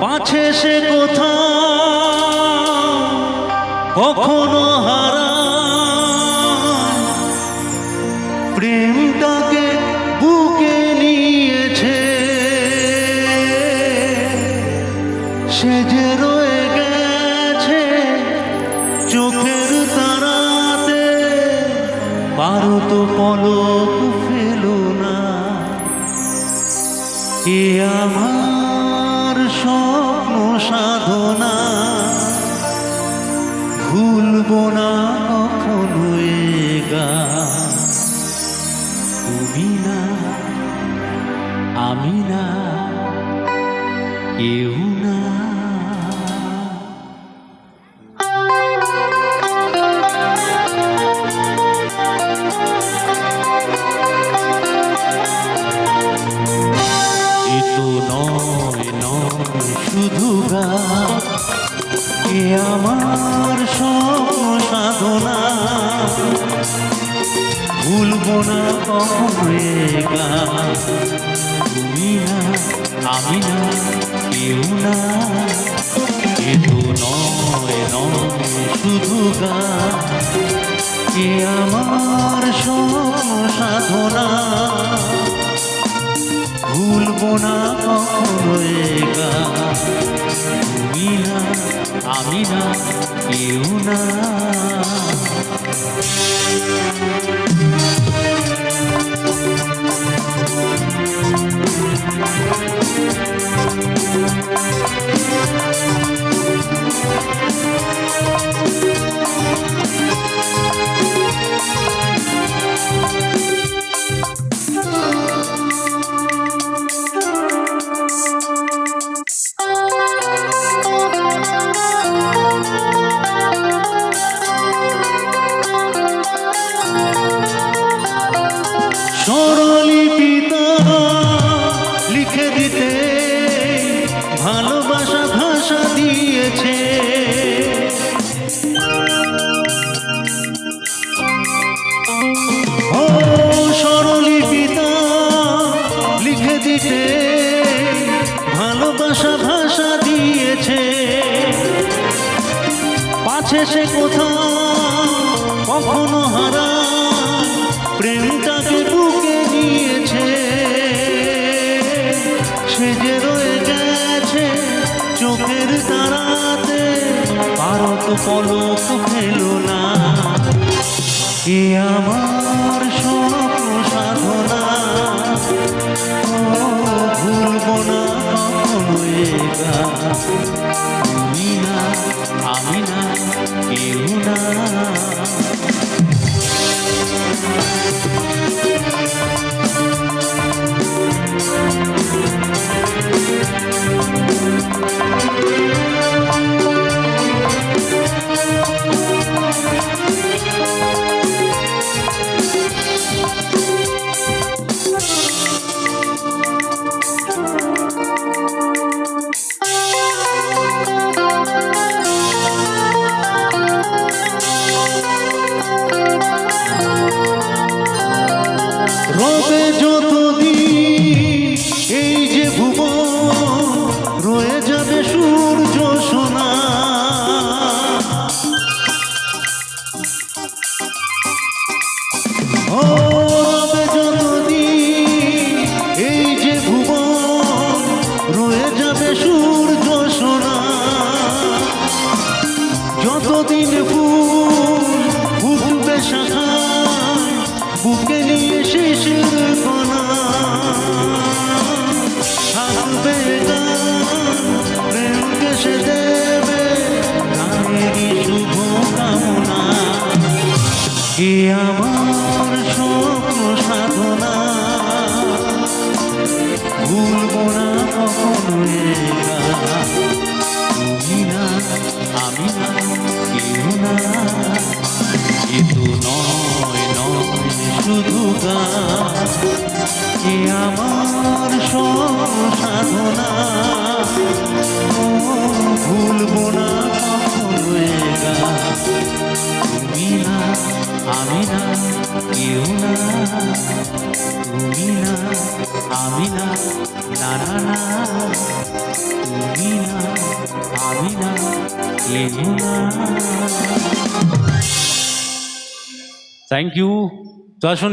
পাছে সে কোথাও কখনো হারায়, প্রেমটাকে বুকে নিয়েছে, সে যে রয়ে গেছে চোখের তারাতে, পারো তো পলক ফেলো না। এ আমার স্বপ্ন সাধনা, ভুলবো না কখনো এ গান। তুমি না, আমি না, কেউ না। শুধু গান, এ আমার স্বপ্ন সাধনা, ভুলবো না কখনো এ গান। তুমি না, আমি না, কেউ না। এ তো নয় শুধু গান, এ আমার স্বপ্ন সাধনা, ভুলবো না কখনো এ গান। তুমি না, আমি না, কেউ না। স্বরলিপিতে লিখে দিতে ভালোবাসা ভাষা দিয়েছে, ও স্বরলিপিতে লিখে দিতে ভালোবাসা ভাষা দিয়েছে, পাছে সে কোথাও কখনো হারায়, প্রেমটাকে বুকে নিয়েছে, সে যে রয়ে গেছে চোখের তারাতে, পারো তো পলক ফেলো না। এ আমার স্বপ্ন সাধনা, ভুলবো না কখনো এ গান। তুমি না, আমি না, কেউ না। রবে যতদিন এই যে ভুবন, রয়ে যাবে সূর্য সোনা, ও রবে যতদিন এই যে ভুবন, রয়ে যাবে সূর্য সোনা, যতদিন ফুল ফুটবে শাখায়, বুকে নিয়ে শিশির কণা, থাকবে গান প্রেমকে সে দেবে গানেরই শুভ কামনা। এ আমার স্বপ্ন সাধনা, ভুলবো না কখনো এ গান। তুমি না, আমি না, কেউ না। এ তো নয় শুধু গান, এ আমার স্বপ্ন সাধনা, ভুলবো না কখনো এ গান। তুমি না, আমি না কেউ না, তুমি না আমি না, না না না, তুমি না আমি না কেউ না। Thank you. তো আসুন